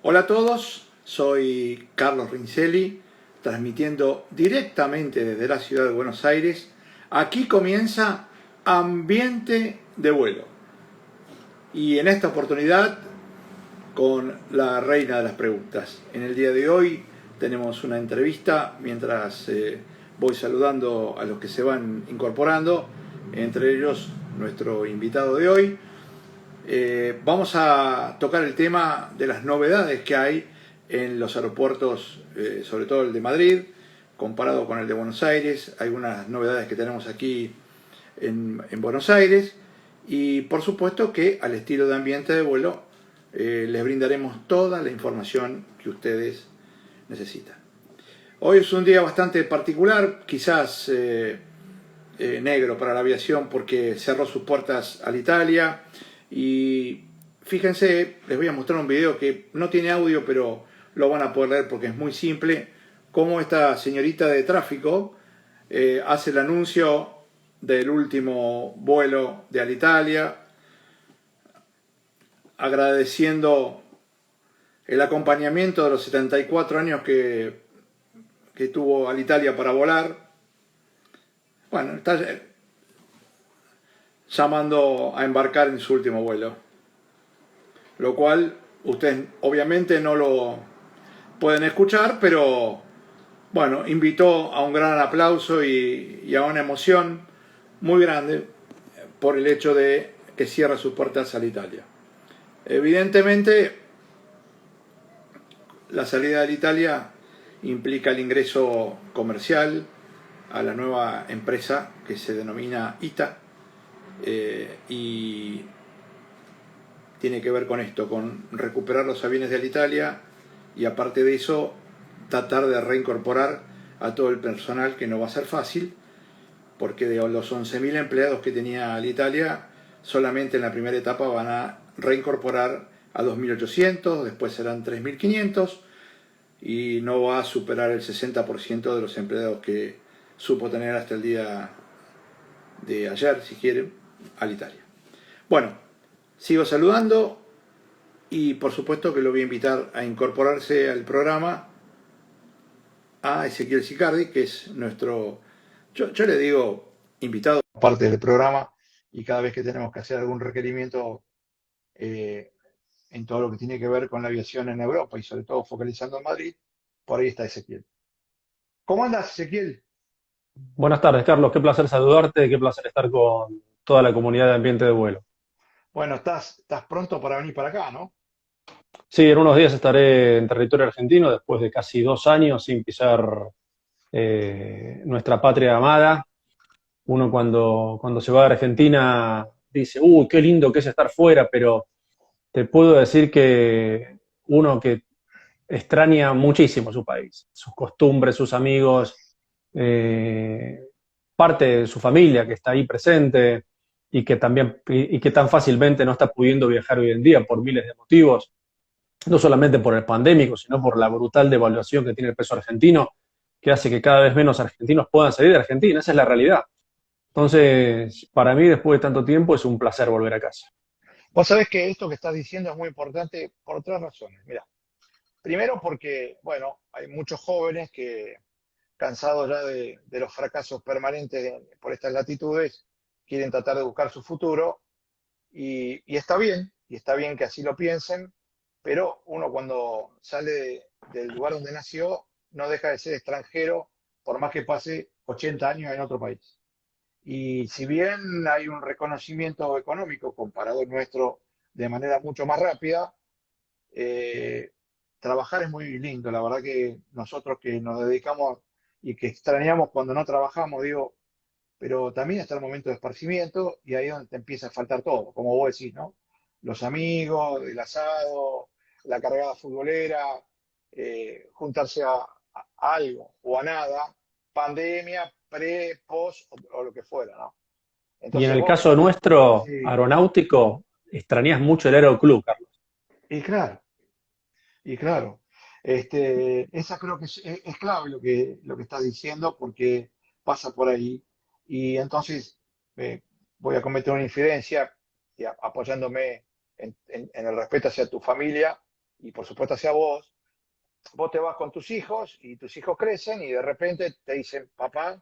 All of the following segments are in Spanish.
Hola a todos, soy Carlos Rincelli, transmitiendo directamente desde la ciudad de Buenos Aires. Aquí comienza Ambiente de Vuelo. Y en esta oportunidad con la reina de las preguntas. En el día de hoy tenemos una entrevista mientras voy saludando a los que se van incorporando, entre ellos nuestro invitado de hoy. Vamos a tocar el tema de las novedades que hay en los aeropuertos, sobre todo el de Madrid, comparado con el de Buenos Aires. Hay algunas novedades que tenemos aquí en Buenos Aires y por supuesto que al estilo de Ambiente de Vuelo les brindaremos toda la información que ustedes necesitan. Hoy es un día bastante particular, quizás negro para la aviación porque cerró sus puertas al Italia. Y fíjense, les voy a mostrar un video que no tiene audio, pero lo van a poder leer porque es muy simple, cómo esta señorita de tráfico hace el anuncio del último vuelo de Alitalia, agradeciendo el acompañamiento de los 74 años que tuvo Alitalia para volar. Bueno, está llamando a embarcar en su último vuelo, lo cual ustedes obviamente no lo pueden escuchar, pero bueno, invitó a un gran aplauso y a una emoción muy grande por el hecho de que cierra sus puertas a Italia. Evidentemente, la salida de Italia implica el ingreso comercial a la nueva empresa que se denomina ITA, y tiene que ver con esto, con recuperar los aviones de Alitalia y aparte de eso tratar de reincorporar a todo el personal, que no va a ser fácil porque de los 11.000 empleados que tenía Alitalia solamente en la primera etapa van a reincorporar a 2.800, después serán 3.500 y no va a superar el 60% de los empleados que supo tener hasta el día de ayer, si quieren, Alitalia. Bueno, sigo saludando y por supuesto que lo voy a invitar a incorporarse al programa a Ezequiel Sicardi, que es nuestro, yo le digo invitado, parte del programa, y cada vez que tenemos que hacer algún requerimiento eh, en todo lo que tiene que ver con la aviación en Europa y sobre todo focalizando en Madrid, por ahí está Ezequiel. ¿Cómo andas, Ezequiel? Buenas tardes, Carlos. Qué placer saludarte, qué placer estar con toda la comunidad de ambiente de vuelo. Bueno, estás pronto para venir para acá, ¿no? Sí, en unos días estaré en territorio argentino después de casi 2 años sin pisar nuestra patria amada. Uno cuando se va de Argentina dice, uy, qué lindo que es estar fuera, pero te puedo decir que uno que extraña muchísimo su país, sus costumbres, sus amigos, eh, parte de su familia que está ahí presente y que también y que tan fácilmente no está pudiendo viajar hoy en día por miles de motivos, no solamente por el pandémico, sino por la brutal devaluación que tiene el peso argentino, que hace que cada vez menos argentinos puedan salir de Argentina. Esa es la realidad. Entonces, para mí, después de tanto tiempo, es un placer volver a casa. Vos sabés que esto que estás diciendo es muy importante por tres razones. Mira, primero porque, bueno, hay muchos jóvenes que, cansados ya de los fracasos permanentes por estas latitudes, quieren tratar de buscar su futuro y está bien que así lo piensen, pero uno cuando sale del lugar donde nació no deja de ser extranjero por más que pase 80 años en otro país. Y si bien hay un reconocimiento económico comparado al nuestro de manera mucho más rápida, eh, trabajar es muy lindo. La verdad que nosotros que nos dedicamos y que extrañamos cuando no trabajamos, digo, pero también está el momento de esparcimiento y ahí es donde te empieza a faltar todo, como vos decís, ¿no? Los amigos, el asado, la cargada futbolera, juntarse a algo o a nada, pandemia, pre, post o lo que fuera, ¿no? Y en Entonces el vos, caso nuestro, sí, aeronáutico, extrañas mucho el aeroclub, Carlos. y claro, y claro, esa creo que es clave lo que estás diciendo porque pasa por ahí. Y entonces voy a cometer una infidencia y apoyándome en el respeto hacia tu familia. y por supuesto hacia vos te vas con tus hijos y tus hijos crecen y de repente te dicen, papá,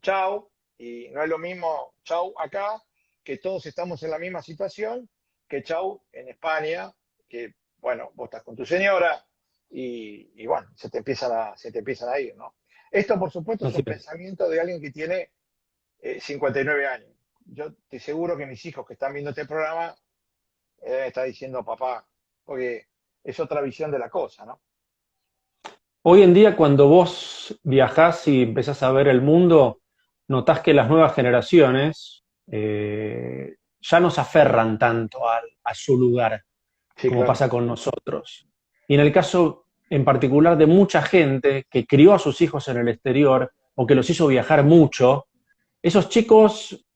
chau, y no es lo mismo chau acá, que todos estamos en la misma situación, que chau en España, que bueno, vos estás con tu señora y bueno, se te empiezan a ir, ¿no? Esto, por supuesto, es Así un es. pensamiento de alguien que tiene 59 años. Yo estoy seguro que mis hijos que están viendo este programa están diciendo papá, porque es otra visión de la cosa, ¿no? Hoy en día, cuando vos viajás y empezás a ver el mundo, notás que las nuevas generaciones ya no se aferran tanto a su lugar Sí, como claro. pasa con nosotros. Y en el caso en particular de mucha gente que crió a sus hijos en el exterior o que los hizo viajar mucho, esos chicos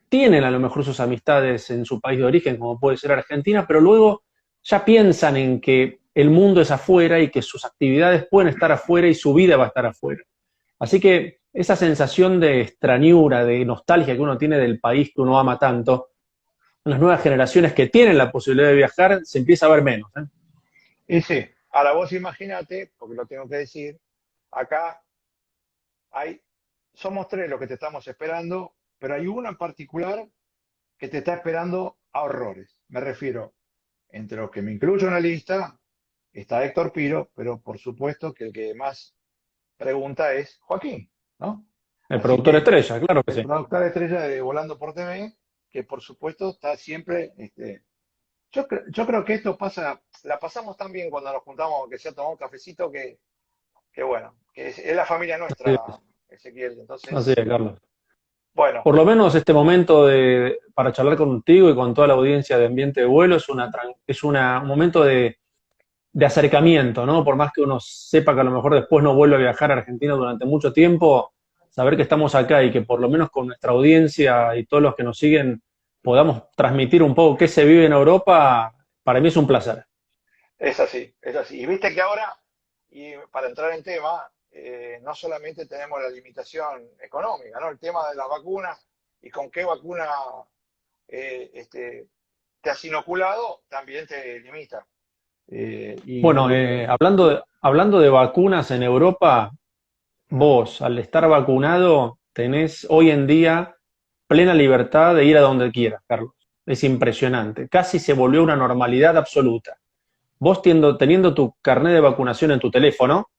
tienen a lo mejor sus amistades en su país de origen, como puede ser Argentina, pero luego ya piensan en que el mundo es afuera y que sus actividades pueden estar afuera y su vida va a estar afuera. Así que esa sensación de extrañura, de nostalgia que uno tiene del país que uno ama tanto, en las nuevas generaciones que tienen la posibilidad de viajar, se empieza a ver menos, ¿eh? Y sí, ahora vos imagínate, porque lo tengo que decir, acá hay, somos tres los que te estamos esperando, pero hay uno en particular que te está esperando a horrores. Me refiero, entre los que me incluyo en la lista, está Héctor Piro, pero por supuesto que el que más pregunta es Joaquín, ¿no? El Así productor que estrella, claro que el sí. productor estrella de Volando por TV, que por supuesto está siempre, yo creo que esto pasa, la pasamos tan bien cuando nos juntamos, que sea tomar un cafecito, que bueno, que es la familia nuestra, Así es, Ezequiel. así Entonces, es, Carlos. bueno, Por lo menos este momento para charlar contigo y con toda la audiencia de Ambiente de Vuelo un momento de acercamiento, ¿no? Por más que uno sepa que a lo mejor después no vuelve a viajar a Argentina durante mucho tiempo, saber que estamos acá y que por lo menos con nuestra audiencia y todos los que nos siguen podamos transmitir un poco qué se vive en Europa, para mí es un placer. es así, es así. Y viste que ahora, y para entrar en tema, no solamente tenemos la limitación económica, ¿no? El tema de las vacunas y con qué vacuna te has inoculado también te limita. Y Bueno, hablando de vacunas en Europa, vos, al estar vacunado, tenés hoy en día plena libertad de ir a donde quieras, Carlos. Es impresionante. Casi se volvió una normalidad absoluta. Vos teniendo tu carnet de vacunación en tu teléfono,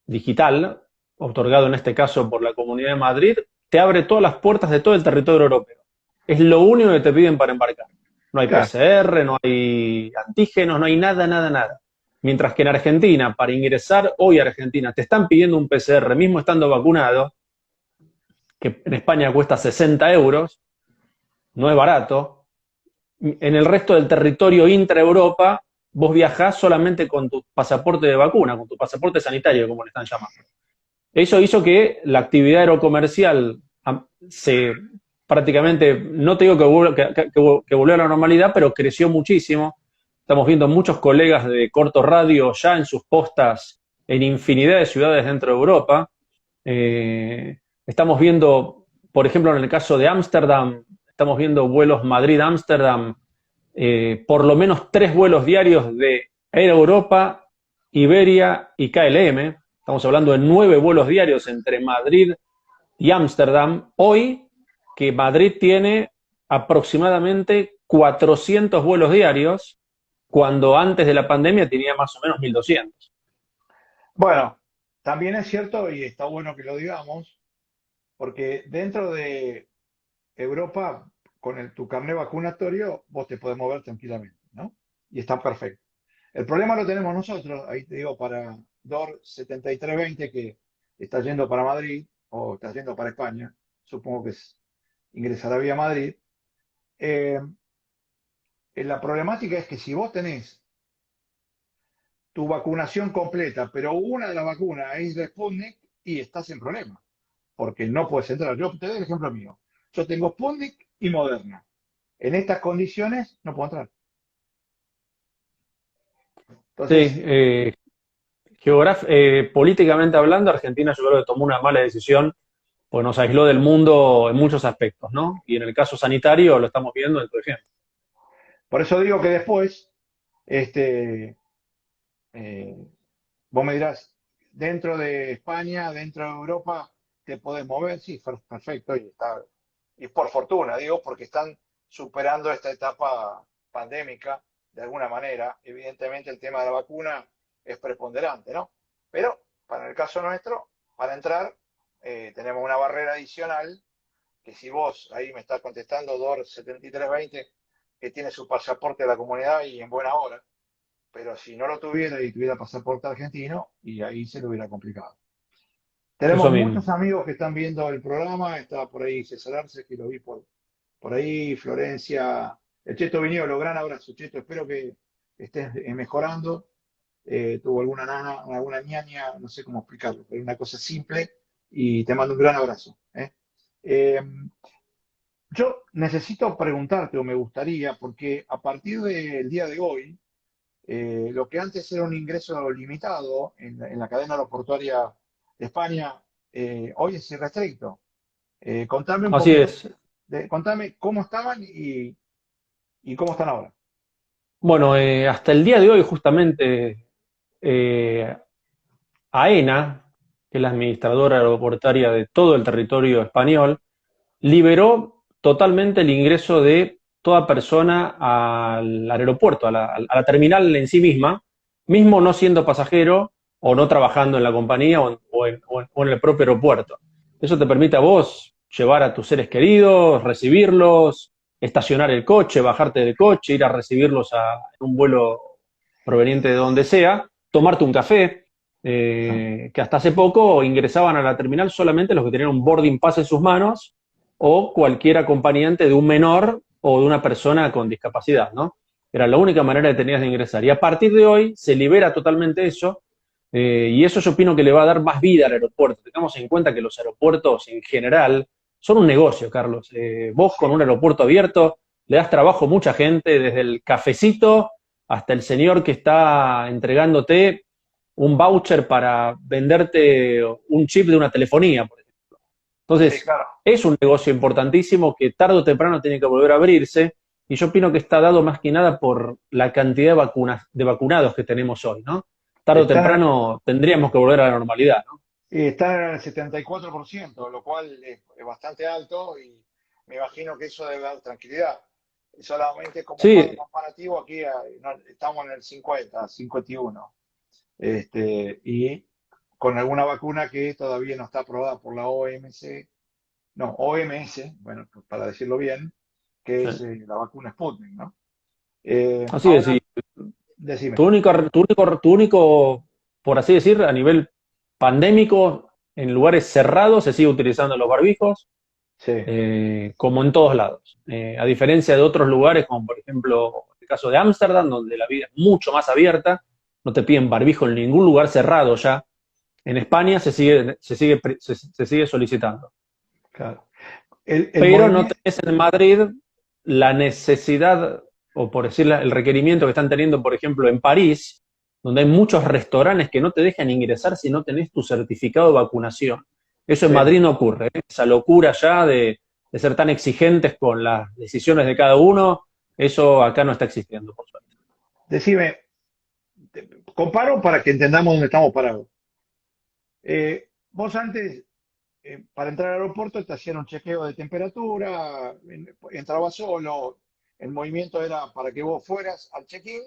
digital, otorgado en este caso por la Comunidad de Madrid, te abre todas las puertas de todo el territorio europeo. Es lo único que te piden para embarcar. No hay claro, PCR, no hay antígenos, no hay nada, nada, nada. Mientras que en Argentina, para ingresar hoy a Argentina, te están pidiendo un PCR, mismo estando vacunado, que en España cuesta 60 euros, no es barato. En el resto del territorio intra-Europa, vos viajás solamente con tu pasaporte de vacuna, con tu pasaporte sanitario, como le están llamando. Eso hizo que la actividad aerocomercial se prácticamente, no te digo que volvió a la normalidad, pero creció muchísimo. Estamos viendo muchos colegas de corto radio ya en sus postas en infinidad de ciudades dentro de Europa. Estamos viendo, por ejemplo, en el caso de Ámsterdam, estamos viendo vuelos Madrid-Ámsterdam, por lo menos 3 vuelos diarios de Air Europa, Iberia y KLM. Estamos hablando de 9 vuelos diarios entre Madrid y Ámsterdam. Hoy, que Madrid tiene aproximadamente 400 vuelos diarios, cuando antes de la pandemia tenía más o menos 1.200. bueno, también es cierto y está bueno que lo digamos, porque dentro de Europa, con tu carnet vacunatorio, vos te podés mover tranquilamente, ¿no? Y está perfecto. El problema lo tenemos nosotros, ahí te digo, para DOR 7320 que está yendo para Madrid o está yendo para España, supongo que ingresará vía Madrid. Eh, la problemática es que si vos tenés tu vacunación completa, pero una de las vacunas es de Sputnik y estás en problema, porque no puedes entrar. Yo te doy el ejemplo mío. Yo tengo Sputnik y Moderna. En estas condiciones no puedo entrar. Sí, Entonces, políticamente hablando, Argentina yo creo que tomó una mala decisión, pues nos aisló del mundo en muchos aspectos, ¿no? Y en el caso sanitario lo estamos viendo en tu ejemplo. por eso digo que después, Este, eh, vos me dirás, dentro de España, dentro de Europa, te podés mover, sí, perfecto, y por fortuna, digo, porque están superando esta etapa pandémica de alguna manera. Evidentemente el tema de la vacuna es preponderante, ¿no? Pero para el caso nuestro, para entrar, tenemos una barrera adicional que si vos, ahí me está contestando DOR 7320, que tiene su pasaporte de la comunidad y en buena hora, pero si no lo tuviera y tuviera pasaporte argentino, y ahí se lo hubiera complicado. Eso Tenemos mismo. muchos amigos que están viendo el programa, está por ahí César Arce, que lo vi por ahí, Florencia, el Cheto Viñolo, gran abrazo, Cheto, espero que estés mejorando. Tuvo alguna nana, alguna ñaña, no sé cómo explicarlo, pero una cosa simple, y te mando un gran abrazo. Eh, yo necesito preguntarte, o me gustaría, porque a partir del día de hoy, lo que antes era un ingreso limitado en la cadena aeroportuaria de España, hoy es irrestricto. Contame un Así poquito, es. contame cómo estaban y cómo están ahora. Bueno, hasta el día de hoy justamente eh, AENA, que es la administradora aeroportuaria de todo el territorio español, liberó totalmente el ingreso de toda persona al aeropuerto, a la terminal en sí misma, mismo no siendo pasajero o no trabajando en la compañía o en el propio aeropuerto. Eso te permite a vos llevar a tus seres queridos, recibirlos, estacionar el coche, bajarte del coche, ir a recibirlos en un vuelo proveniente de donde sea, tomarte un café, Ah, que hasta hace poco ingresaban a la terminal solamente los que tenían un boarding pass en sus manos o cualquier acompañante de un menor o de una persona con discapacidad, ¿no? Era la única manera que tenías de ingresar. Y a partir de hoy se libera totalmente eso, y eso yo opino que le va a dar más vida al aeropuerto. Tengamos en cuenta que los aeropuertos en general son un negocio, Carlos. Vos con sí, un aeropuerto abierto le das trabajo a mucha gente, desde el cafecito hasta el señor que está entregándote un voucher para venderte un chip de una telefonía, por ejemplo. sí, Entonces, claro. es un negocio importantísimo que tarde o temprano tiene que volver a abrirse, y yo opino que está dado más que nada por la cantidad de vacunados que tenemos hoy, ¿no? Tarde o Están, temprano tendríamos que volver a la normalidad, ¿no? están en el 74%, lo cual es bastante alto y me imagino que eso debe dar tranquilidad. Solamente como Sí, comparativo, aquí estamos en el 50, 51. Y con alguna vacuna que todavía no está aprobada por la OMC, no, OMS, bueno, para decirlo bien, que sí. es la vacuna Sputnik, ¿no? Así es, Ahora, sí. decime. Tu único, por así decir, a nivel pandémico, en lugares cerrados se sigue utilizando los barbijos, Sí, como en todos lados. A diferencia de otros lugares, como por ejemplo el caso de Ámsterdam, donde la vida es mucho más abierta, no te piden barbijo en ningún lugar cerrado ya. En España se sigue solicitando. claro. El Pero no movimiento, tenés en Madrid la necesidad, o por decir el requerimiento que están teniendo, por ejemplo, en París, donde hay muchos restaurantes que no te dejan ingresar si no tenés tu certificado de vacunación. Eso en sí. Madrid no ocurre, ¿eh? Esa locura ya de ser tan exigentes con las decisiones de cada uno, eso acá no está existiendo, por suerte. Decime, comparo para que entendamos dónde estamos parados. Vos antes, para entrar al aeropuerto, te hacían un chequeo de temperatura, entrabas solo, el movimiento era para que vos fueras al check-in,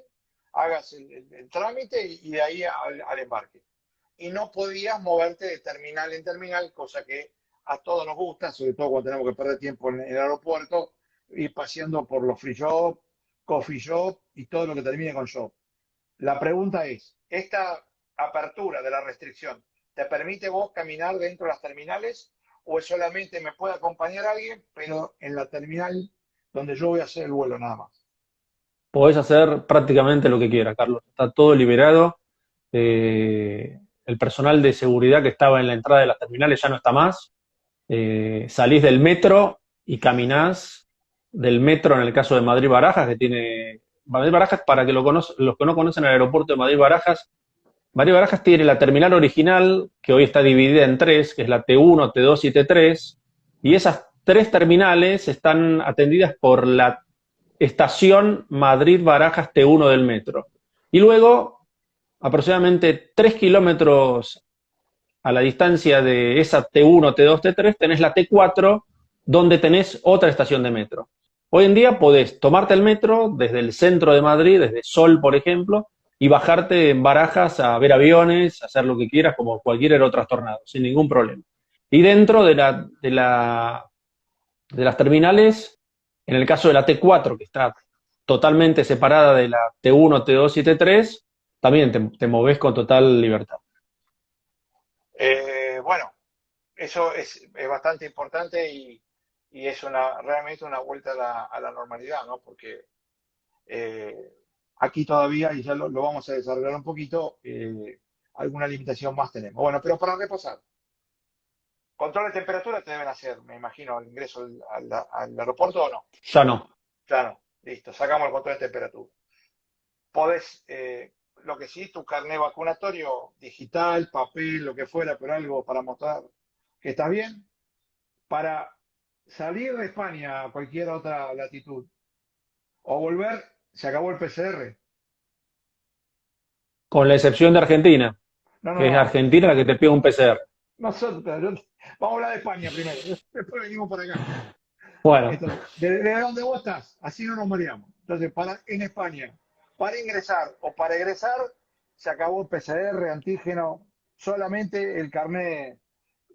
hagas el trámite y de ahí al embarque. Y no podías moverte de terminal en terminal, cosa que a todos nos gusta, sobre todo cuando tenemos que perder tiempo en el aeropuerto, ir paseando por los free shop, coffee shop y todo lo que termine con shop. La pregunta es, ¿esta apertura de la restricción te permite vos caminar dentro de las terminales o es solamente me puede acompañar alguien, pero en la terminal donde yo voy a hacer el vuelo nada más? Podés hacer prácticamente lo que quieras, Carlos. Está todo liberado. El personal de seguridad que estaba en la entrada de las terminales ya no está más. Salís del metro y caminás del metro, en el caso de Madrid-Barajas, que tiene... Madrid-Barajas, para que los que no conocen el aeropuerto de Madrid-Barajas, Madrid-Barajas tiene la terminal original, que hoy está dividida en tres, que es la T1, T2 y T3, y esas tres terminales están atendidas por la estación Madrid-Barajas T1 del metro. Y luego, aproximadamente 3 kilómetros a la distancia de esa T1, T2, T3, tenés la T4, donde tenés otra estación de metro. Hoy en día podés tomarte el metro desde el centro de Madrid, desde Sol, por ejemplo, y bajarte en Barajas a ver aviones, a hacer lo que quieras, como cualquier otro trastornado, sin ningún problema. Y dentro de las terminales, en el caso de la T4, que está totalmente separada de la T1, T2 y T3, también te movés con total libertad. Bueno, eso es bastante importante y es realmente una vuelta a la normalidad, ¿no? Porque eh, aquí todavía, y ya lo vamos a desarrollar un poquito, alguna limitación más tenemos. Bueno, pero para repasar, control de temperatura te deben hacer, me imagino, al ingreso al aeropuerto o no. Ya no. Claro, listo, sacamos el control de temperatura. Podés, lo que sí, tu carnet vacunatorio digital, papel, lo que fuera, pero algo para mostrar que estás bien. Para salir de España a cualquier otra latitud o volver, se acabó el PCR. Con la excepción de Argentina, No, no, que es no. Argentina la que te pide un PCR. Nosotros, vamos a hablar de España primero, después venimos por acá. Bueno, Entonces, ¿de dónde vos estás? Así no nos mareamos. Entonces, en España, para ingresar o para egresar, se acabó el PCR, antígeno, solamente el carnet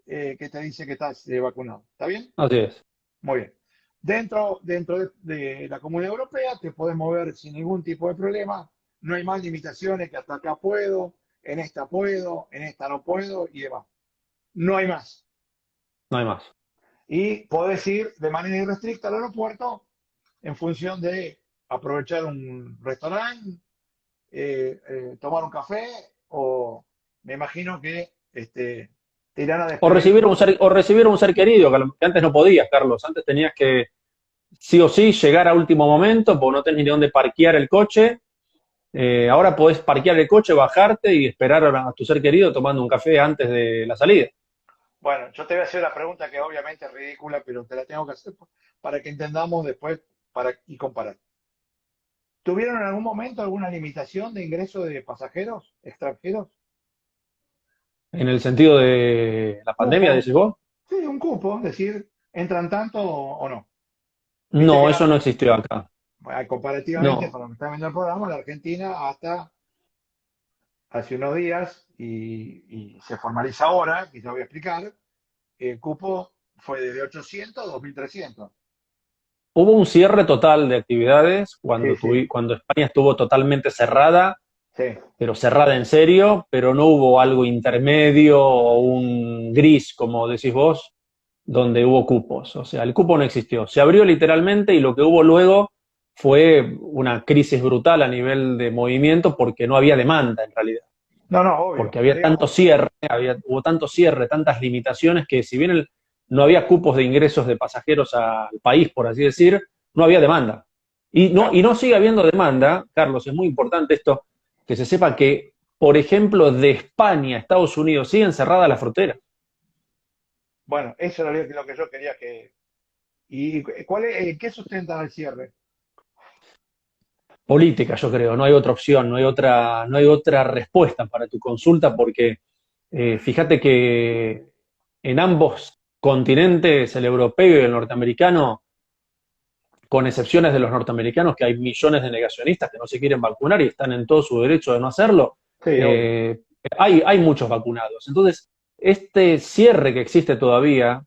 que te dice que estás vacunado. ¿Está bien? así es. Muy bien. Dentro de la Comunidad Europea te podés mover sin ningún tipo de problema. No hay más limitaciones que hasta acá puedo, en esta no puedo y demás. No hay más. No hay más. Y podés ir de manera irrestricta al aeropuerto en función de aprovechar un restaurante, tomar un café o me imagino que te irán a despedir. O recibir un ser querido, que antes no podías, Carlos. Antes tenías que sí o sí llegar a último momento, porque no tenés ni dónde parquear el coche. Ahora podés parquear el coche, bajarte y esperar a tu ser querido tomando un café antes de la salida. Bueno, yo te voy a hacer la pregunta que obviamente es ridícula, pero te la tengo que hacer para que entendamos después y comparar. ¿Tuvieron en algún momento alguna limitación de ingreso de pasajeros extranjeros? En el sentido de la pandemia, Cupo, decís vos. sí, un cupo, es decir, entran tanto o no. Viste que No, eso no existió acá. comparativamente, No. para los que están viendo el programa, la Argentina hasta hace unos días, y se formaliza ahora, que te voy a explicar, el cupo fue de 800 a 2300. Hubo un cierre total de actividades Sí, sí, cuando España estuvo totalmente cerrada, sí. pero cerrada en serio, pero no hubo algo intermedio o un gris, como decís vos, donde hubo cupos. O sea, el cupo no existió. Se abrió literalmente y lo que hubo luego fue una crisis brutal a nivel de movimiento porque no había demanda en realidad. No, no, obvio. Porque había tanto cierre, hubo tanto cierre, tantas limitaciones que si bien no había cupos de ingresos de pasajeros al país, por así decir, no había demanda. Y no sigue habiendo demanda, Carlos, es muy importante esto, que se sepa que, por ejemplo, de España a Estados Unidos siguen cerradas las fronteras. Bueno, eso era lo que yo quería que... ¿Y qué sustenta el cierre? Política, yo creo, no hay otra opción, no hay otra respuesta para tu consulta, porque fíjate que en ambos continentes, el europeo y el norteamericano, con excepciones de los norteamericanos, que hay millones de negacionistas que no se quieren vacunar y están en todo su derecho de no hacerlo, Sí, obvio. hay muchos vacunados. Entonces, este cierre que existe todavía,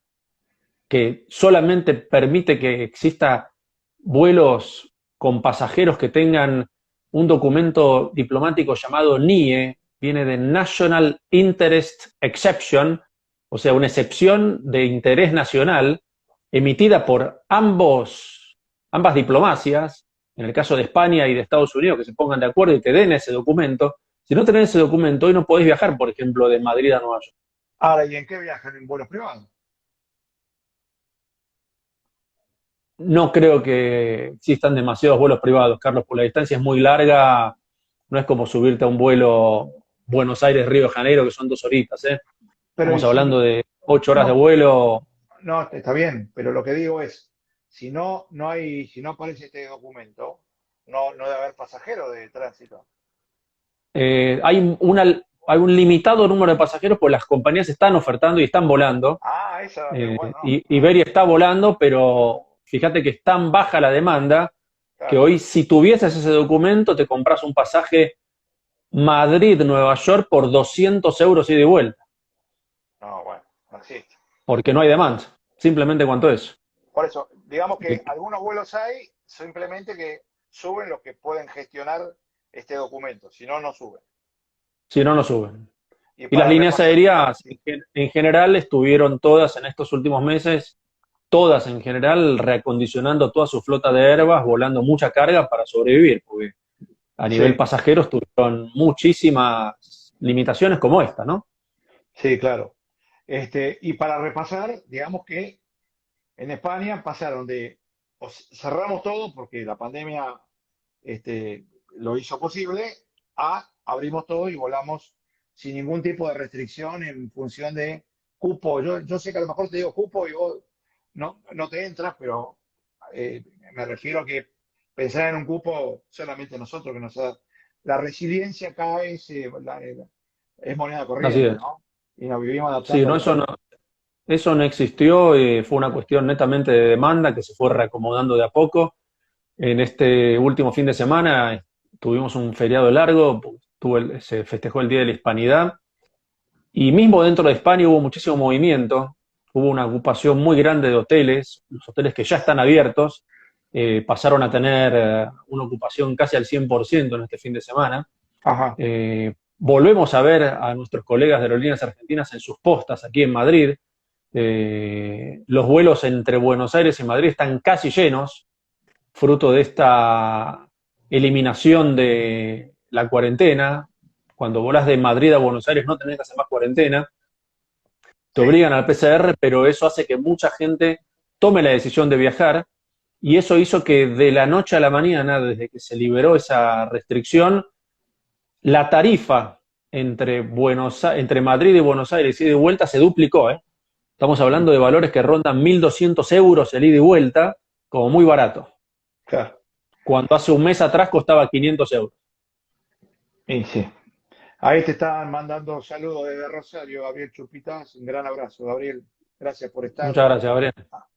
que solamente permite que exista vuelos con pasajeros que tengan un documento diplomático llamado NIE, viene de National Interest Exception, o sea, una excepción de interés nacional emitida por ambas diplomacias, en el caso de España y de Estados Unidos, que se pongan de acuerdo y te den ese documento. Si no tenés ese documento, hoy no podés viajar, por ejemplo, de Madrid a Nueva York. Ahora, ¿y en qué viajan? ¿En vuelos privados? No creo que existan demasiados vuelos privados, Carlos, por la distancia es muy larga, no es como subirte a un vuelo Buenos Aires-Río de Janeiro, que son 2 horitas, ¿eh? Pero y Estamos hablando si... de 8 horas de No, vuelo. no, está bien, pero lo que digo es, si no aparece este documento, no debe haber pasajero de tránsito. Hay un limitado número de pasajeros, pues las compañías están ofertando y están volando. Ah, esa, pero bueno, no. Iberia está volando, pero fíjate que es tan baja la demanda que Claro. hoy, si tuvieses ese documento, te compras un pasaje Madrid-Nueva York por 200 euros ida y vuelta, No, bueno, no existe. porque no hay demanda. Simplemente cuanto eso. Por eso, digamos que Que- algunos vuelos hay, simplemente que suben los que pueden gestionar este documento, si no, no suben. Si no, no suben. Y Y las para líneas repasar, aéreas, sí, en general, estuvieron todas en estos últimos meses, todas en general, reacondicionando toda su flota de Airbus, volando mucha carga para sobrevivir, porque a nivel sí, pasajeros tuvieron muchísimas limitaciones como esta, ¿no? sí, claro. Y para repasar, digamos que en España pasaron de, cerramos todo porque la pandemia lo hizo posible, a abrimos todo y volamos sin ningún tipo de restricción en función de cupo. Yo sé que a lo mejor te digo cupo y vos no te entras, pero me refiero a que pensar en un cupo solamente nosotros, que nos da, la resiliencia acá es moneda Así corriente, es. ¿no? Y nos vivimos Sí, adaptando a no, la realidad. eso no existió, fue una cuestión netamente de demanda que se fue reacomodando de a poco. En este último fin de semana tuvimos un feriado largo, se festejó el Día de la Hispanidad. Y mismo dentro de España hubo muchísimo movimiento, hubo una ocupación muy grande de hoteles, los hoteles que ya están abiertos pasaron a tener una ocupación casi al 100% en este fin de semana. Ajá, Volvemos a ver a nuestros colegas de aerolíneas argentinas en sus postas aquí en Madrid. Los vuelos entre Buenos Aires y Madrid están casi llenos, fruto de esta eliminación de la cuarentena. Cuando volás de Madrid a Buenos Aires no tenés que hacer más cuarentena, te sí, obligan al PCR, pero eso hace que mucha gente tome la decisión de viajar y eso hizo que de la noche a la mañana, desde que se liberó esa restricción, la tarifa entre Madrid y Buenos Aires ida y vuelta se duplicó. Estamos hablando de valores que rondan 1.200 euros el ida y vuelta, como muy barato, claro. cuando hace un mes atrás costaba 500 euros. Y sí. Ahí te están mandando saludos desde Rosario, Gabriel Chupitas. Un gran abrazo, Gabriel. Gracias por estar. Muchas gracias, Gabriel.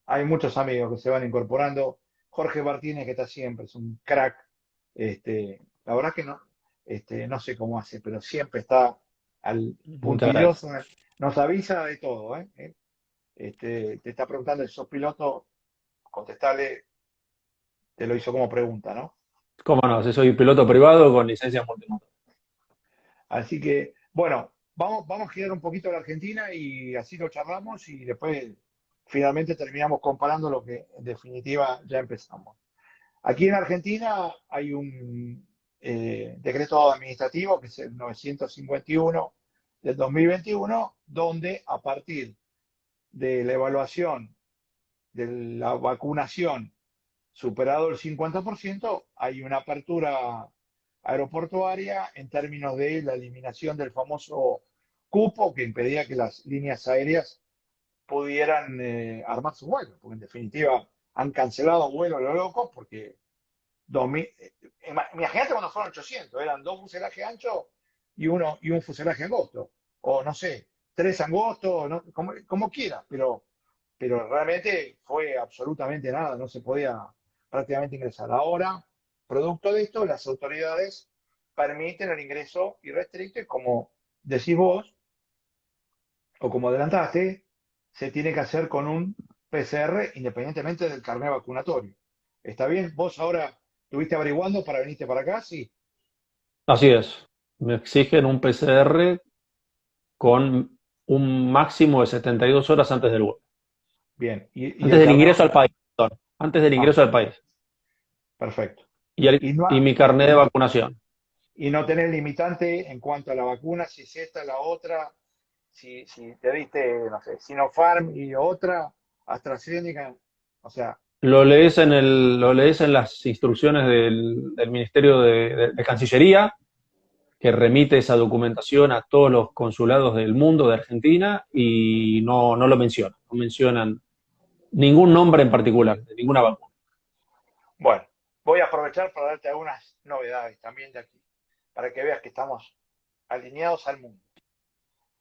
Hay muchos amigos que se van incorporando. Jorge Martínez, que está siempre, es un crack. La verdad que no, no sé cómo hace, pero siempre está al Muchas gracias. puntilloso. Nos avisa de todo, ¿eh? Te está preguntando si sos piloto, contestarle, te lo hizo como pregunta, ¿no? Cómo no, si soy piloto privado con licencia multimotor. Así que, bueno, vamos a girar un poquito a la Argentina y así lo charlamos y después finalmente terminamos comparando lo que en definitiva ya empezamos. Aquí en Argentina hay un decreto administrativo que es el 951 del 2021, donde a partir de la evaluación de la vacunación superado el 50%, hay una apertura aeroportuaria en términos de la eliminación del famoso cupo que impedía que las líneas aéreas pudieran armar sus vuelos, porque en definitiva han cancelado vuelos lo locos porque 2000, imagínate cuando fueron 800, eran dos fuselajes anchos y un fuselaje angosto, o no sé, tres angostos, no, como quiera, pero realmente fue absolutamente nada, no se podía prácticamente ingresar. Ahora, producto de esto, las autoridades permiten el ingreso irrestricto y como decís vos, o como adelantaste, se tiene que hacer con un PCR independientemente del carnet vacunatorio. ¿Está bien? ¿Vos ahora estuviste averiguando para venirte para acá? Sí. Así es. Me exigen un PCR con un máximo de 72 horas antes del vuelo. Bien. Y Antes el del carnet? ingreso al país, perdón. Antes del Ah, ingreso al país. perfecto. Y, Y no, y mi carnet de vacunación. y no tener limitante en cuanto a la vacuna, si es esta, la otra, si te diste, no sé, Sinopharm y otra, AstraZeneca, o sea, Lo lees en las instrucciones del Ministerio de Cancillería, que remite esa documentación a todos los consulados del mundo de Argentina y no lo mencionan. No mencionan ningún nombre en particular, de ninguna vacuna. bueno, voy a aprovechar para darte algunas novedades también de aquí. para que veas que estamos alineados al mundo.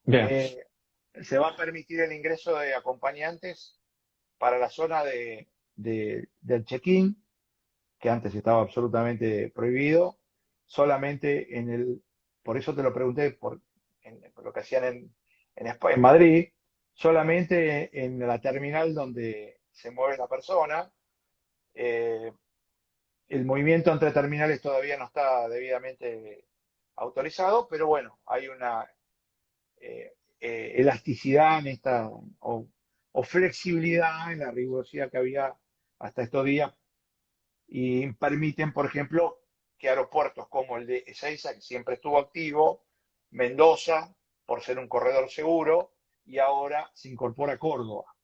Bien. Se va a permitir el ingreso de acompañantes para la zona del check-in, que antes estaba absolutamente prohibido, solamente por eso te lo pregunté, por lo que hacían en Madrid, solamente en la terminal donde se mueve la persona. El movimiento entre terminales todavía no está debidamente autorizado, pero bueno, hay una elasticidad en esta, o flexibilidad en la rigurosidad que había hasta estos días, y permiten, por ejemplo, que aeropuertos como el de Ezeiza, que siempre estuvo activo, Mendoza, por ser un corredor seguro, y ahora se incorpora Córdoba,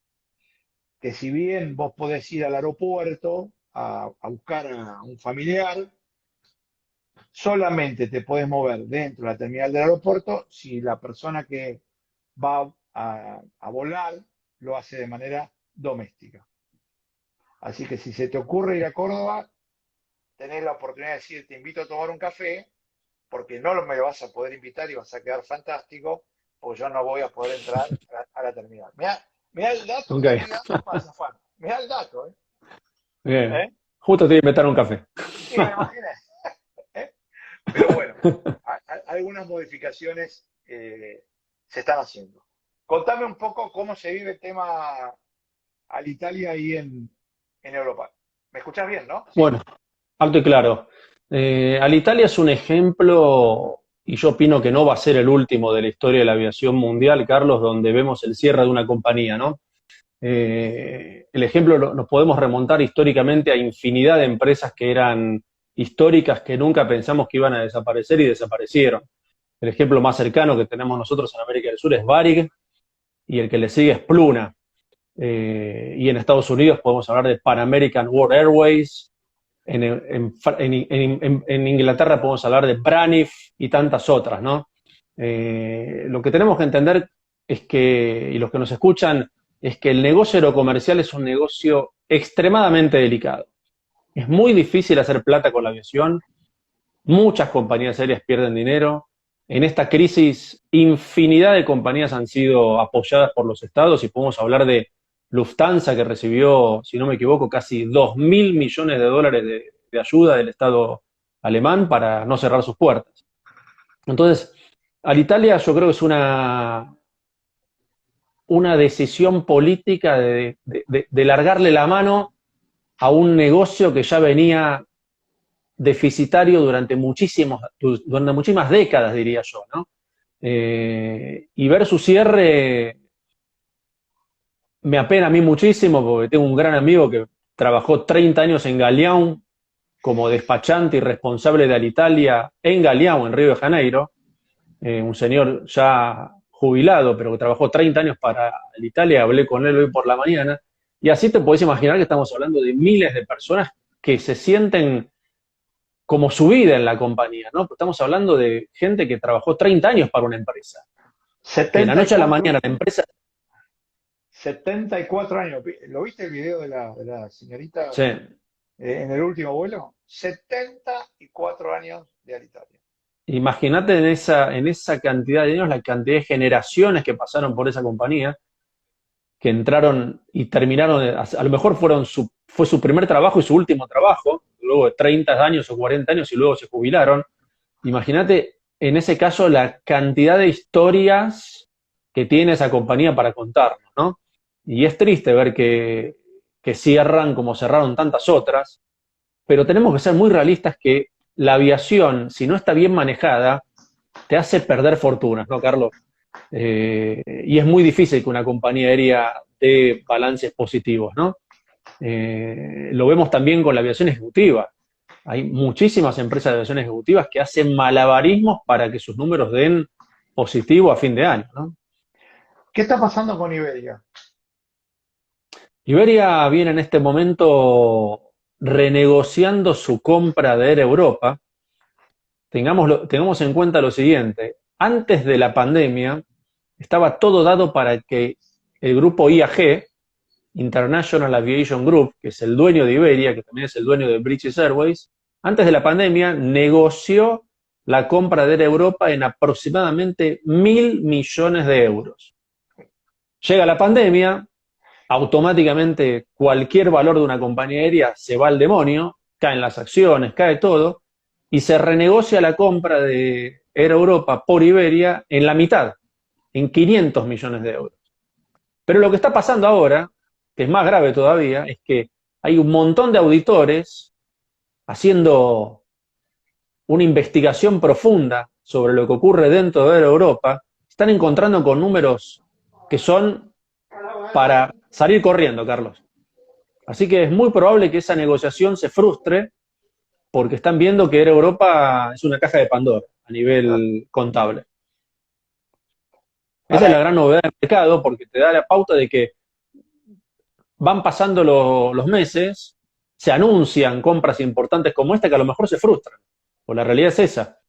que si bien vos podés ir al aeropuerto a buscar a un familiar, solamente te podés mover dentro de la terminal del aeropuerto si la persona que va a volar lo hace de manera doméstica. Así que si se te ocurre ir a Córdoba, tenés la oportunidad de decir, te invito a tomar un café, porque no me lo vas a poder invitar y vas a quedar fantástico, porque yo no voy a poder entrar a la terminal. Mirá el dato Ok. que estoy dando para zafar. Mirá el dato, ¿eh? Bien. ¿Eh? Justo te iba a invitar a un café. Sí, me imaginé. ¿Eh? Pero bueno, algunas modificaciones se están haciendo. Contame un poco cómo se vive el tema Alitalia ahí en Europa. ¿Me escuchás bien, no? Sí. Bueno, alto y claro. Alitalia es un ejemplo, y yo opino que no va a ser el último de la historia de la aviación mundial, Carlos, donde vemos el cierre de una compañía, ¿no? El ejemplo nos podemos remontar históricamente a infinidad de empresas que eran históricas, que nunca pensamos que iban a desaparecer y desaparecieron. El ejemplo más cercano que tenemos nosotros en América del Sur es Varig, y el que le sigue es Pluna. Y en Estados Unidos podemos hablar de Pan American World Airways. En Inglaterra podemos hablar de Braniff y tantas otras, ¿no? Lo que tenemos que entender es que, y los que nos escuchan, es que el negocio aerocomercial es un negocio extremadamente delicado. Es muy difícil hacer plata con la aviación. Muchas compañías aéreas pierden dinero. En esta crisis, infinidad de compañías han sido apoyadas por los estados, y podemos hablar de Lufthansa, que recibió, si no me equivoco, casi 2.000 millones de dólares de ayuda del Estado alemán para no cerrar sus puertas. Entonces, Alitalia yo creo que es una decisión política de largarle la mano a un negocio que ya venía deficitario durante muchísimas décadas, diría yo, ¿no? Y ver su cierre me apena a mí muchísimo, porque tengo un gran amigo que trabajó 30 años en Galeão como despachante y responsable de Alitalia en Galeão, en Río de Janeiro, un señor ya jubilado, pero que trabajó 30 años para Alitalia. Hablé con él hoy por la mañana, y así te podés imaginar que estamos hablando de miles de personas que se sienten como su vida en la compañía, ¿no? Estamos hablando de gente que trabajó 30 años para una empresa. De la noche a la mañana la empresa... 74 años. ¿Lo viste el video de la señorita Sí. En el último vuelo? 74 años de Alitalia. Imagínate en esa cantidad de años, la cantidad de generaciones que pasaron por esa compañía, que entraron y terminaron, a lo mejor fue su primer trabajo y su último trabajo, luego de 30 años o 40 años, y luego se jubilaron. Imagínate, en ese caso, la cantidad de historias que tiene esa compañía para contarnos, ¿no? Y es triste ver que cierran como cerraron tantas otras, pero tenemos que ser muy realistas que la aviación, si no está bien manejada, te hace perder fortunas, ¿no, Carlos? Y es muy difícil que una compañía aérea dé balances positivos, ¿no? Lo vemos también con la aviación ejecutiva. Hay muchísimas empresas de aviación ejecutivas que hacen malabarismos para que sus números den positivo a fin de año, ¿no? ¿Qué está pasando con Iberia? Iberia viene en este momento renegociando su compra de Air Europa. Tengamos en cuenta lo siguiente: antes de la pandemia estaba todo dado para que el grupo IAG, International Aviation Group, que es el dueño de Iberia, que también es el dueño de British Airways, antes de la pandemia negoció la compra de Air Europa en aproximadamente 1.000 millones de euros. Llega la pandemia, automáticamente cualquier valor de una compañía aérea se va al demonio, caen las acciones, cae todo, y se renegocia la compra de Air Europa por Iberia en la mitad, en 500 millones de euros. Pero lo que está pasando ahora, que es más grave todavía, es que hay un montón de auditores haciendo una investigación profunda sobre lo que ocurre dentro de Air Europa, están encontrando con números que son para salir corriendo, Carlos. Así que es muy probable que esa negociación se frustre porque están viendo que Air Europa es una caja de Pandora a nivel contable. Esa es la gran novedad del mercado, porque te da la pauta de que van pasando los meses, se anuncian compras importantes como esta que a lo mejor se frustran. Pues la realidad es esa,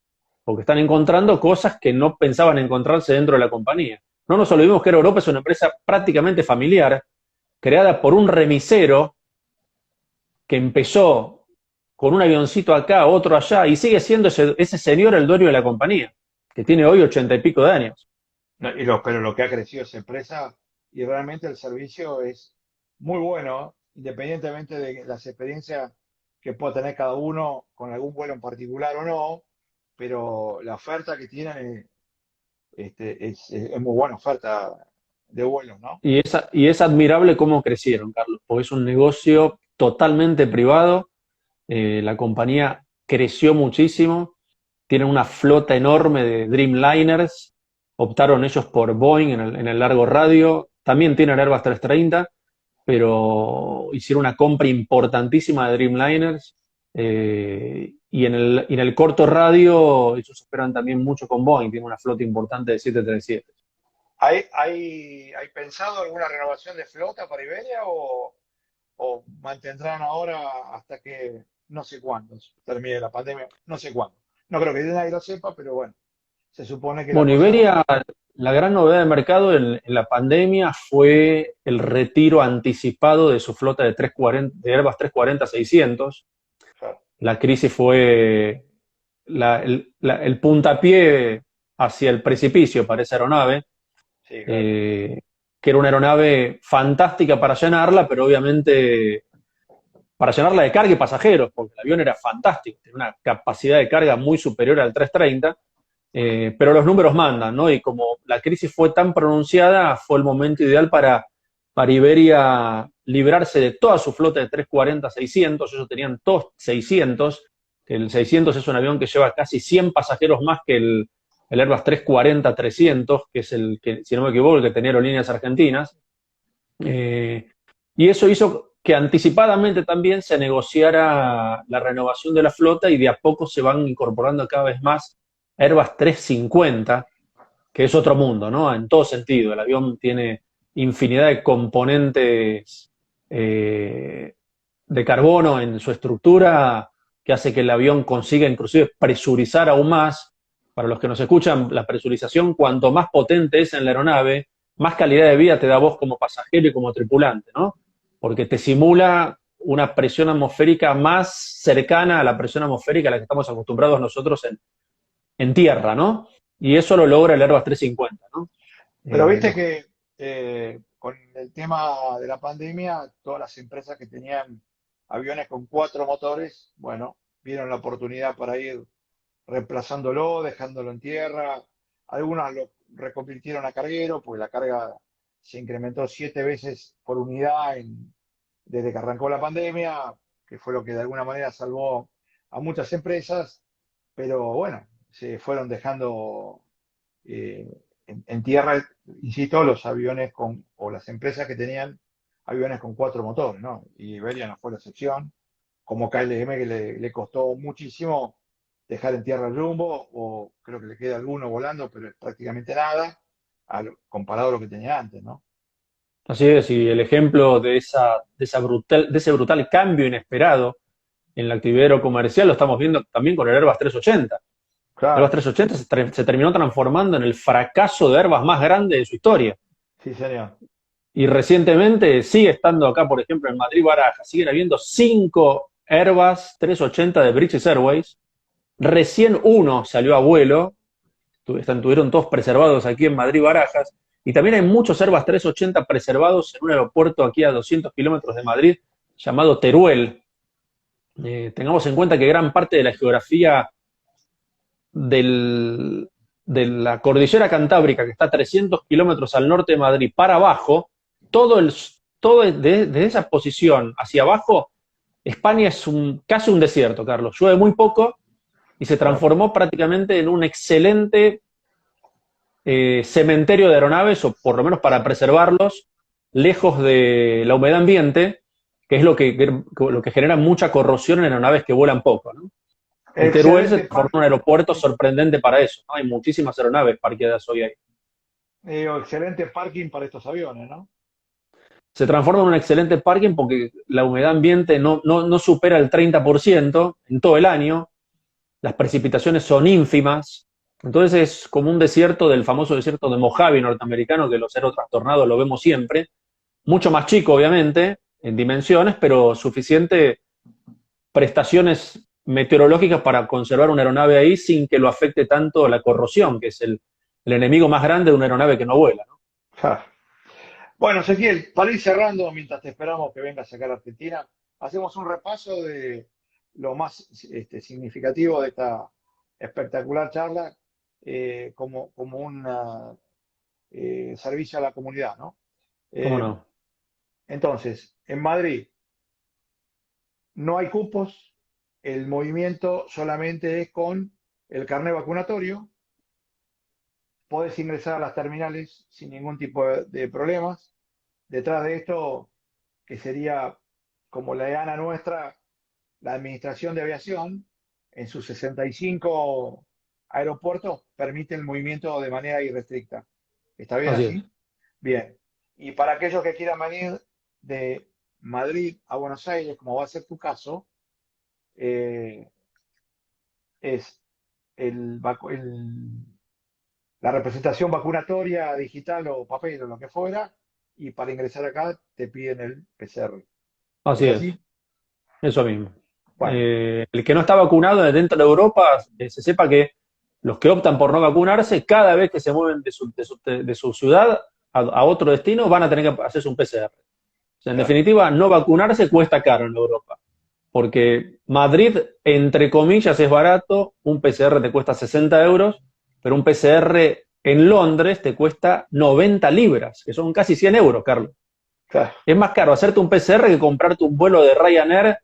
porque están encontrando cosas que no pensaban encontrarse dentro de la compañía. No nos olvidemos que Air Europa es una empresa prácticamente familiar, creada por un remisero que empezó con un avioncito acá, otro allá, y sigue siendo ese señor el dueño de la compañía, que tiene hoy 80 y pico de años. Pero lo que ha crecido esa empresa y realmente el servicio es muy bueno, independientemente de las experiencias que pueda tener cada uno con algún vuelo en particular o no, pero la oferta que tienen es muy buena oferta de vuelos, ¿no? Y es admirable cómo crecieron, Carlos, porque es un negocio totalmente privado. La compañía creció muchísimo, tienen una flota enorme de Dreamliners, optaron ellos por Boeing en el largo radio, también tienen Airbus 330, pero hicieron una compra importantísima de Dreamliners, y en el corto radio ellos esperan también mucho con Boeing, tienen una flota importante de 737. ¿Hay pensado alguna renovación de flota para Iberia o mantendrán ahora hasta que no sé cuándo termine la pandemia? No sé cuándo. No creo que nadie lo sepa, pero bueno, se supone que la Bueno, cosa... Iberia, la gran novedad del mercado en la pandemia fue el retiro anticipado de su flota de, 340, de Airbus 340-600. Claro, La crisis fue el puntapié hacia el precipicio para esa aeronave, sí, claro. que era una aeronave fantástica para llenarla, pero obviamente para llenarla de carga y pasajeros, porque el avión era fantástico, tenía una capacidad de carga muy superior al 330. Pero los números mandan, ¿no? Y como la crisis fue tan pronunciada, fue el momento ideal para Iberia librarse de toda su flota de 340-600. Ellos tenían todos 600. El 600 es un avión que lleva casi 100 pasajeros más que el Airbus 340-300, que es el que, si no me equivoco, el que tenía Aerolíneas Argentinas. Y eso hizo que anticipadamente también se negociara la renovación de la flota y de a poco se van incorporando cada vez más Airbus 350, que es otro mundo, ¿no? En todo sentido. El avión tiene infinidad de componentes de carbono en su estructura que hace que el avión consiga inclusive presurizar aún más. Para los que nos escuchan, la presurización, cuanto más potente es en la aeronave, más calidad de vida te da vos como pasajero y como tripulante, ¿no? Porque te simula una presión atmosférica más cercana a la presión atmosférica a la que estamos acostumbrados nosotros en tierra, ¿no? Y eso lo logra el Airbus 350, ¿no? Pero viste que con el tema de la pandemia, todas las empresas que tenían aviones con 4 motores, bueno, vieron la oportunidad para ir reemplazándolo, dejándolo en tierra. Algunas lo reconvirtieron a carguero, pues la carga se incrementó 7 veces por unidad desde que arrancó la pandemia, que fue lo que de alguna manera salvó a muchas empresas, pero bueno, se fueron dejando en tierra, insisto, los aviones o las empresas que tenían aviones con 4 motores, ¿no? Y Iberia no fue la excepción, como KLM que le costó muchísimo dejar en tierra el Jumbo, o creo que le queda alguno volando, pero es prácticamente nada, comparado a lo que tenía antes, ¿no? Así es, y el ejemplo de ese brutal cambio inesperado en la actividad comercial lo estamos viendo también con el Airbus 380. El Airbus Claro, 380 se terminó transformando en el fracaso de Airbus más grande de su historia. sí, señor. Y recientemente sigue estando acá, por ejemplo, en Madrid Barajas, siguen habiendo 5 Airbus 380 de British Airways, recién uno salió a vuelo, estuvieron todos preservados aquí en Madrid Barajas, y también hay muchos Airbus 380 preservados en un aeropuerto aquí a 200 kilómetros de Madrid, llamado Teruel. Tengamos en cuenta que gran parte de la geografía del, de la cordillera Cantábrica, que está a 300 kilómetros al norte de Madrid, para abajo, desde esa posición hacia abajo, España es casi un desierto, Carlos. Llueve muy poco y se transformó prácticamente en un excelente cementerio de aeronaves, o por lo menos para preservarlos, lejos de la humedad ambiente, que es lo que genera mucha corrosión en aeronaves que vuelan poco, ¿no? Y Teruel se transformó en un aeropuerto sorprendente para eso, ¿no? Hay muchísimas aeronaves parqueadas hoy ahí. Excelente parking para estos aviones, ¿no? Se transforma en un excelente parking porque la humedad ambiente no supera el 30% en todo el año, las precipitaciones son ínfimas, entonces es como un desierto del famoso desierto de Mojave norteamericano, que los aerotrastornados lo vemos siempre, mucho más chico obviamente en dimensiones, pero suficiente prestaciones meteorológicas para conservar una aeronave ahí sin que lo afecte tanto la corrosión, que es el enemigo más grande de una aeronave que no vuela, ¿no? Ja. Bueno, Ezequiel, para ir cerrando, mientras te esperamos que vengas acá a la Argentina, hacemos un repaso de lo más significativo de esta espectacular charla como un servicio a la comunidad, ¿no? ¿Cómo Eh, no? entonces, en Madrid no hay cupos, el movimiento solamente es con el carnet vacunatorio, podés ingresar a las terminales sin ningún tipo de problemas. Detrás de esto, que sería como la EANA nuestra, la Administración de Aviación, en sus 65 aeropuertos, permite el movimiento de manera irrestricta. ¿Está bien Así es. así? Bien. Y para aquellos que quieran venir de Madrid a Buenos Aires, como va a ser tu caso, eh, es la representación vacunatoria digital o papel o lo que fuera, y para ingresar acá te piden el PCR. Así ¿Es es, así? eso mismo. Bueno, El que no está vacunado dentro de Europa, se sepa que los que optan por no vacunarse, cada vez que se mueven de su ciudad a otro destino, van a tener que hacerse un PCR. O sea, en claro. definitiva, no vacunarse cuesta caro en Europa, porque Madrid, entre comillas, es barato, un PCR te cuesta 60 euros, pero un PCR en Londres te cuesta 90 libras, que son casi 100 euros, Carlos. Claro. Es más caro hacerte un PCR que comprarte un vuelo de Ryanair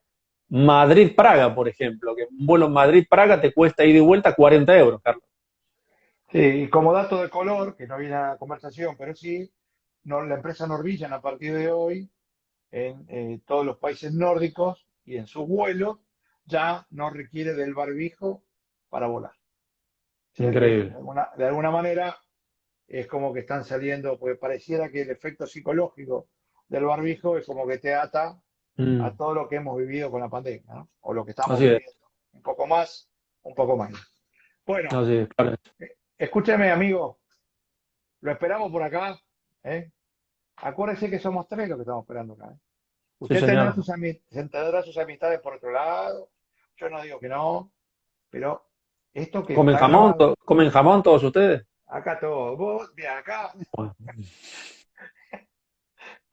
Madrid-Praga, por ejemplo, que un vuelo Madrid-Praga te cuesta ida y vuelta 40 euros, Carlos. Sí, y como dato de color, que no viene a la conversación, pero sí, la empresa Norwegian a partir de hoy, en todos los países nórdicos y en sus vuelos, ya no requiere del barbijo para volar. O sea que Increíble. de alguna manera es como que están saliendo, porque pareciera que el efecto psicológico del barbijo es como que te ata a Mm, todo lo que hemos vivido con la pandemia, ¿no? O lo que estamos así es, viviendo. Un poco más, un poco menos. Bueno, así es, claro. escúcheme, amigo, lo esperamos por acá, ¿eh? Acuérdese que somos tres los que estamos esperando acá, ¿eh? Sí, Usted tendrá señor. tendrá sus amistades por otro lado, yo no digo que no, pero esto que está grabado, ¿Comen jamón todos ustedes? acá todo, vos, mira, acá Bueno,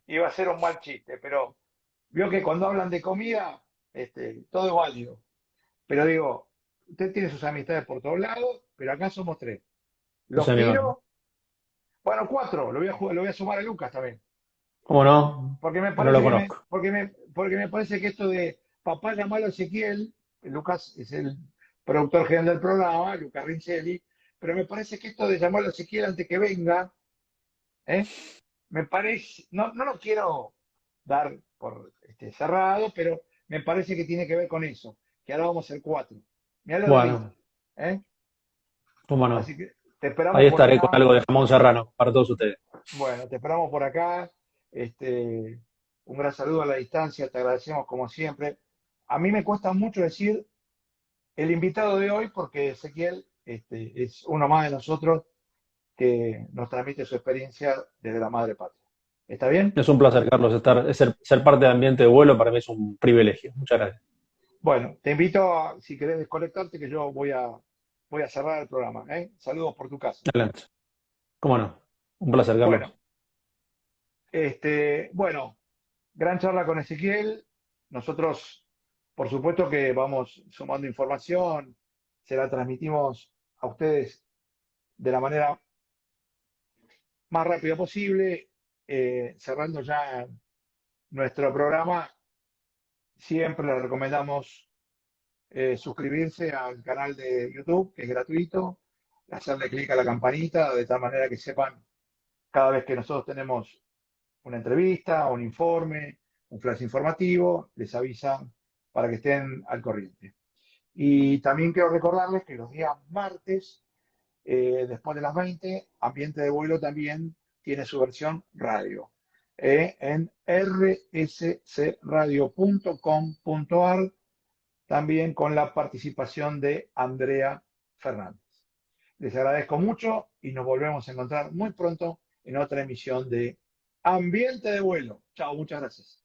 iba a ser un mal chiste, pero vio que cuando hablan de comida, todo es válido. Pero digo, usted tiene sus amistades por todos lados, pero acá somos tres. sí, Los señor. quiero, bueno, cuatro, lo voy a sumar a Lucas también. ¿Cómo no? Porque me No lo parece conozco. porque me parece que esto de papá llamalo a Ezequiel, Lucas es el productor general del programa, Lucas Rincelli, pero me parece que esto de llamarlo a Ezequiel antes que venga, ¿eh? Me parece, no lo quiero dar por cerrado, pero me parece que tiene que ver con eso, que ahora vamos a ser cuatro. Mirá lo de ahí, Bueno, ¿eh? ¿cómo Así no? que te esperamos Ahí por estaré con acá. algo de jamón serrano para todos ustedes. Bueno, te esperamos por acá. Este, un gran saludo a la distancia, te agradecemos como siempre. A mí me cuesta mucho decir el invitado de hoy porque Ezequiel es uno más de nosotros que nos transmite su experiencia desde la madre patria. ¿Está bien? Es un placer, Carlos, ser parte del ambiente de vuelo. Para mí es un privilegio. Muchas gracias. Bueno, te invito a, si querés desconectarte, que yo voy a cerrar el programa, ¿eh? Saludos por tu casa. Adelante. ¿Cómo no? Un placer, Bueno, Carlos. bueno, gran charla con Ezequiel. Nosotros, por supuesto que vamos sumando información, se la transmitimos a ustedes de la manera más rápida posible. Cerrando ya nuestro programa, siempre les recomendamos suscribirse al canal de YouTube, que es gratuito, hacerle clic a la campanita de tal manera que sepan cada vez que nosotros tenemos una entrevista, un informe, un flash informativo, les avisan para que estén al corriente. Y también quiero recordarles que los días martes, después de las 20, Ambiente de Vuelo también tiene su versión radio. En rscradio.com.ar, también con la participación de Andrea Fernández. Les agradezco mucho y nos volvemos a encontrar muy pronto en otra emisión de Ambiente de Vuelo. Chao, muchas gracias.